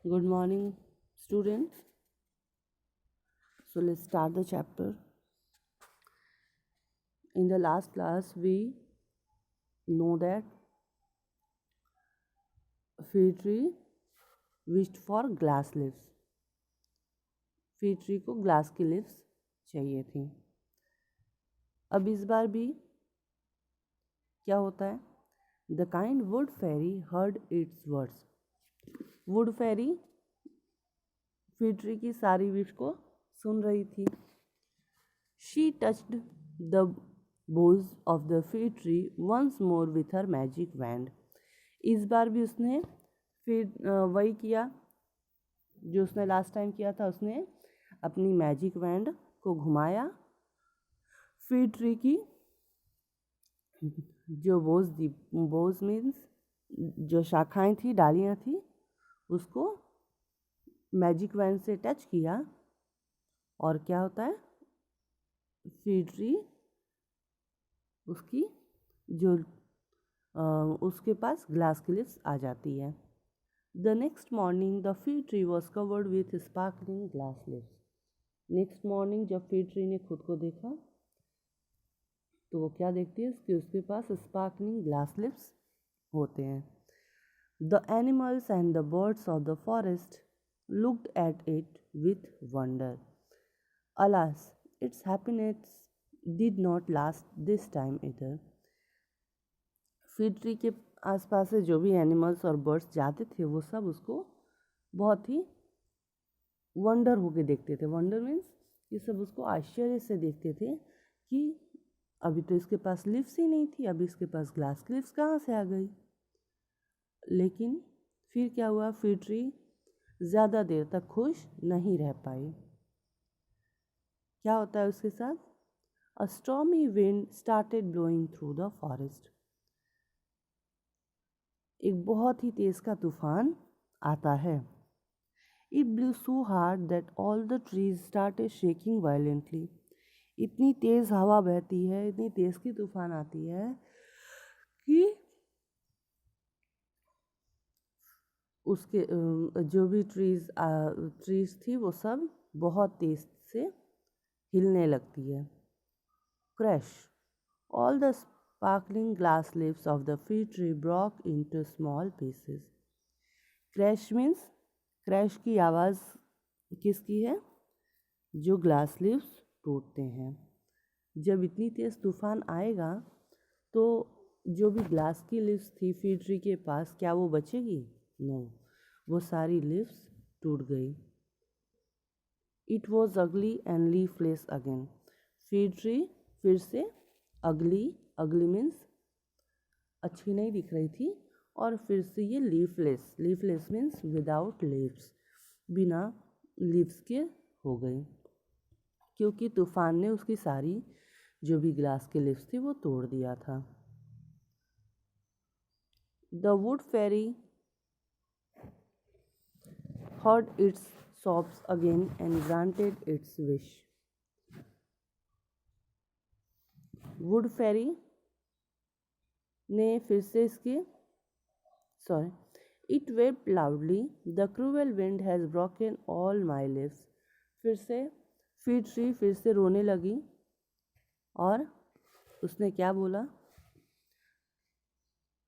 Good morning, students. So let's start the chapter. In the last class, we know that fig tree wished for glass leaves. Fig tree को glass की leaves चाहिए थी. अब इस बार भी क्या होता है? The kind wood fairy heard its words. Wood fairy fig tree की सारी विश को सुन रही थी. She touched the boughs of the fig tree once more with her magic wand. इस बार भी उसने फिर वही किया जो उसने लास्ट टाइम किया था. उसने अपनी मैजिक वैंड को घुमाया. फिग ट्री की जो बोज मीन्स जो शाखाएं थी, डालियां थी, उसको मैजिक वैंड से टच किया और क्या होता है? फिग ट्री उसकी जो उसके पास ग्लास की लिप्स आ जाती है. The next morning the fig tree was covered with sparkling glass lips. Next morning जब फिग ट्री ने खुद को देखा तो वो क्या देखती है कि उसके पास स्पार्कलिंग ग्लास लिप्स होते हैं. The animals and the birds of the forest looked at it with wonder. Alas, it's happiness did not last this time इधर. फिग ट्री के आसपास से जो भी एनिमल्स और बर्ड्स जाते थे वो सब उसको बहुत ही वंडर होके देखते थे. वंडर मीन्स ये सब उसको आश्चर्य से देखते थे कि अभी तो इसके पास लिप्स ही नहीं थी, अभी इसके पास ग्लास की लिप्स कहाँ से आ गई. लेकिन फिर क्या हुआ? फिग ट्री ज़्यादा देर तक खुश नहीं रह पाई. क्या होता है उसके साथ? A stormy wind started blowing through the forest. एक बहुत ही तेज का तूफान आता है. It blew so hard that all the trees started shaking violently. इतनी तेज हवा बहती है, इतनी तेज की तूफान आती है कि उसके जो भी ट्रीज थी वो सब बहुत तेज से हिलने लगती है. Crash, all the sparkling glass lips of the fig tree broke into small pieces. Crash means crash की आवाज़ किसकी है? जो ग्लास लिप्स टूटते हैं. जब इतनी तेज़ तूफान आएगा तो जो भी ग्लास की लिप्स थी फिग ट्री के पास, क्या वो बचेगी? नो, वो सारी लिप्स टूट गई. इट वॉज अगली and leafless again. Fig tree फिर से अगली मीन्स अच्छी नहीं दिख रही थी और फिर से ये लीफलेस मीन्स विदाउट लीव्स, बिना लीव्स के हो गई क्योंकि तूफान ने उसकी सारी जो भी ग्लास की लिप्स थी वो तोड़ दिया था. The wood fairy heard its sobs again and granted its wish. Wood fairy ने फिर से it wept loudly the cruel wind has broken all my lips. फिर से फिग ट्री फिर से रोने लगी और उसने क्या बोला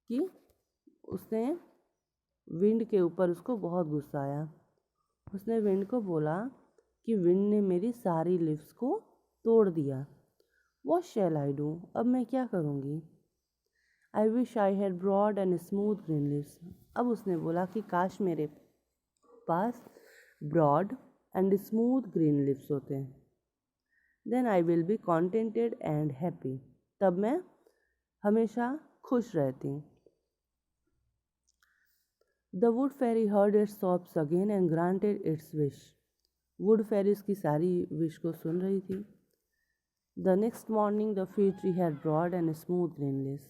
कि उसने विंड के ऊपर उसको बहुत गुस्सा आया. उसने विंड को बोला कि विंड ने मेरी सारी लिप्स को तोड़ दिया. What shall I do? अब मैं क्या करूँगी? I wish I had broad and smooth green leaves. अब उसने बोला कि काश मेरे पास broad and smooth green lips होते हैं. Then I will be contented and happy. तब मैं हमेशा खुश रहती. The wood fairy heard its sobs again and granted its wish. Wood fairy उसकी सारी विश को सुन रही थी. The next morning the fig tree had broad and smooth green leaves.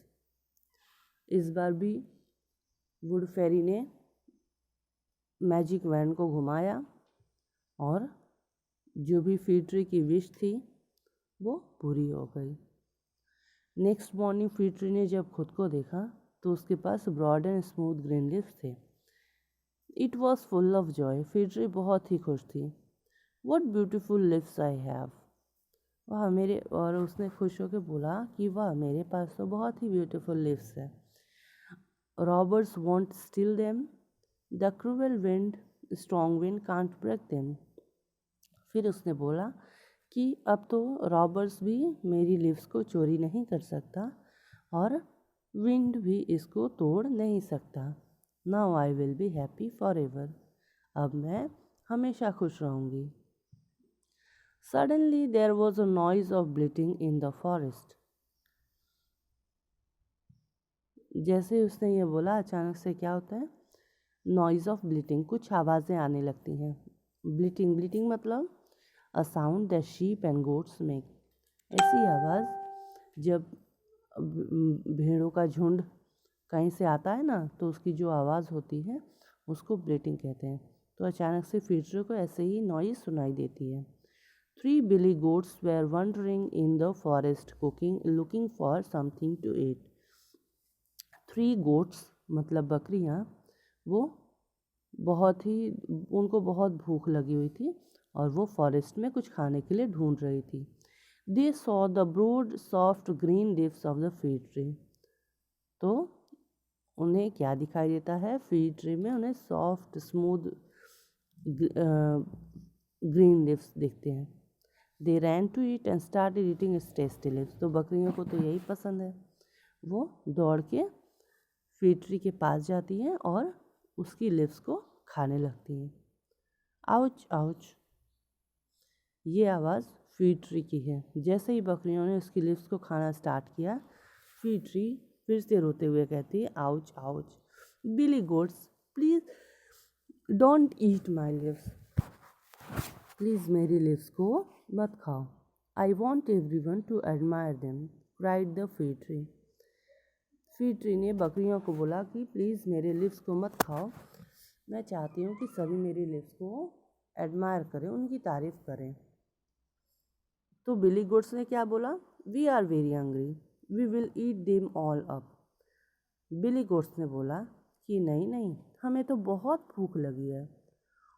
इस बार भी वुड फेरी ने मैजिक वैंड को घुमाया और जो भी फिग ट्री की विश थी वो पूरी हो गई. नेक्स्ट मॉर्निंग फिग ट्री ने जब खुद को देखा तो उसके पास broad and smooth green leaves थे. It was full of joy. फिर ट्री बहुत ही खुश थी। What beautiful leaves I have. वह मेरे, और उसने खुश होकर बोला कि वाह, मेरे पास तो बहुत ही ब्यूटीफुल लिप्स है। Robbers won't steal them, the cruel wind, strong wind can't break them. फिर उसने बोला कि अब तो रॉबर्स भी मेरी लिप्स को चोरी नहीं कर सकता और विंड भी इसको तोड़ नहीं सकता। Now I will be happy forever. अब मैं हमेशा खुश रहूँगी। Suddenly there was a noise of bleating in the forest. जैसे उसने ये बोला, अचानक से क्या होता है? नॉइज़ ऑफ ब्लीटिंग, कुछ आवाज़ें आने लगती हैं। ब्लीटिंग, ब्लीटिंग मतलब a sound that sheep and goats make. ऐसी आवाज़ जब भेड़ों का झुंड कहीं से आता है ना, तो उसकी जो आवाज़ होती है उसको ब्लीटिंग कहते हैं। तो अचानक से फीचर को ऐसे ही नॉइज़ सुनाई देती है। 3 billy goats were wandering in the forest looking for something to eat. 3 goats मतलब बकरियाँ, वो बहुत ही, उनको बहुत भूख लगी हुई थी और वो फॉरेस्ट में कुछ खाने के लिए ढूंढ रही थी। They saw the broad soft green leaves of the fig tree. तो उन्हें क्या दिखाई देता है? फीड ट्री में उन्हें सॉफ्ट स्मूथ ग्रीन लीव्स दिखते हैं। They ran to eat and started eating its tasty leaves. तो बकरियों को तो यही पसंद है। वो दौड़ के फीड ट्री के पास जाती हैं और उसकी लिव्स को खाने लगती हैं। आउच आउच, ये आवाज़ फीड ट्री की है। जैसे ही बकरियों ने उसकी लिव्स को खाना स्टार्ट किया, फीड ट्री फिर से रोते हुए कहती है, ouch ouch. Billy goats please don't eat my leaves. Please मेरी लिव्स को मत खाओ। I want everyone to admire them, cried the feed tree. Fig tree ने बकरियों को बोला कि प्लीज़ मेरे लिव्स को मत खाओ, मैं चाहती हूँ कि सभी मेरी लिव्स को एडमायर करें, उनकी तारीफ़ करें। तो बिली गोट्स ने क्या बोला? We are very hungry, we will eat them all up. Billy goats ने बोला कि नहीं नहीं, हमें तो बहुत भूख लगी है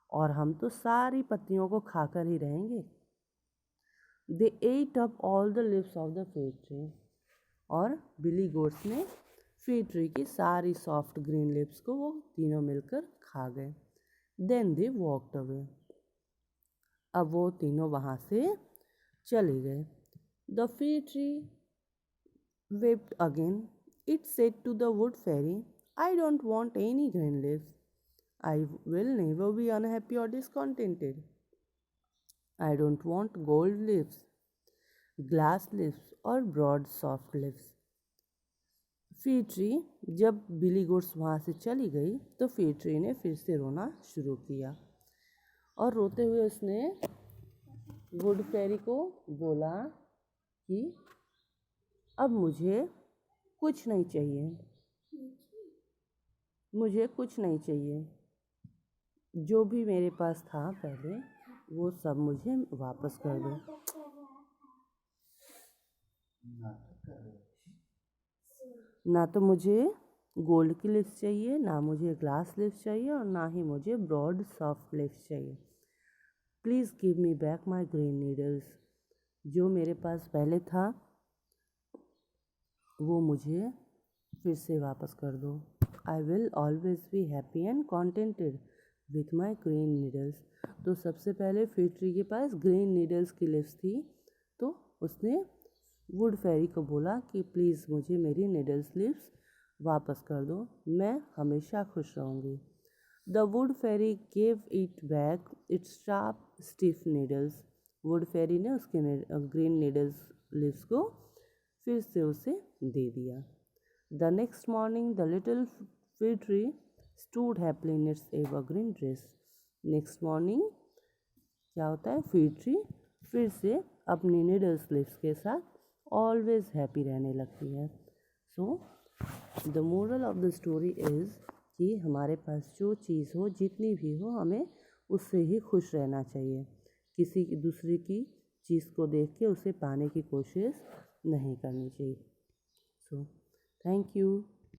और हम तो सारी पत्तियों को खाकर ही रहेंगे। They ate up all the leaves of the feed tree. और बिली गोट्स ने फीड ट्री की सारी सॉफ्ट ग्रीन लिव्स को वो तीनों मिलकर खा गए। Then they walked away. अब वो तीनों वहाँ से चले गए। The feed tree wept again. It said to the wood fairy, I don't want any green leaves. I will never be unhappy or discontented. I don't want gold leaves, glass leaves or broad soft leaves. Feed tree, जब बिली goats वहाँ से चली गई तो feed tree ने फिर से रोना शुरू किया और रोते हुए उसने वुड फेरी को बोला कि अब मुझे कुछ नहीं चाहिए, मुझे कुछ नहीं चाहिए। जो भी मेरे पास था पहले, वो सब मुझे वापस कर दो। ना तो मुझे गोल्ड की लिप्स चाहिए, ना मुझे ग्लास लिप्स चाहिए और ना ही मुझे ब्रॉड सॉफ्ट लिप्स चाहिए। Please give me back my green needles. जो मेरे पास पहले था वो मुझे फिर से वापस कर दो। I will always be happy and contented with my green needles. तो सबसे पहले फीड ट्री के पास ग्रीन नीडल्स की लिप्स थी, तो उसने वुड फेरी को बोला कि प्लीज़ मुझे मेरी नीडल्स लिप्स वापस कर दो, मैं हमेशा खुश रहूँगी। The wood fairy gave it back its sharp stiff needles. Wood fairy ने उसके ग्रीन नीडल्स लिप्स को फिर से उसे दे दिया। The next morning the little feed tree stood happily in its evergreen dress. Next morning क्या होता है? फीड ट्री फिर से अपनी नीडल्स लिप्स के साथ ऑलवेज हैप्पी रहने लगती है। So the moral of the story is कि हमारे पास जो चीज़ हो, जितनी भी हो, हमें उससे ही खुश रहना चाहिए। किसी की दूसरे की चीज़ को देख के उसे पाने की कोशिश नहीं करनी चाहिए। So thank you.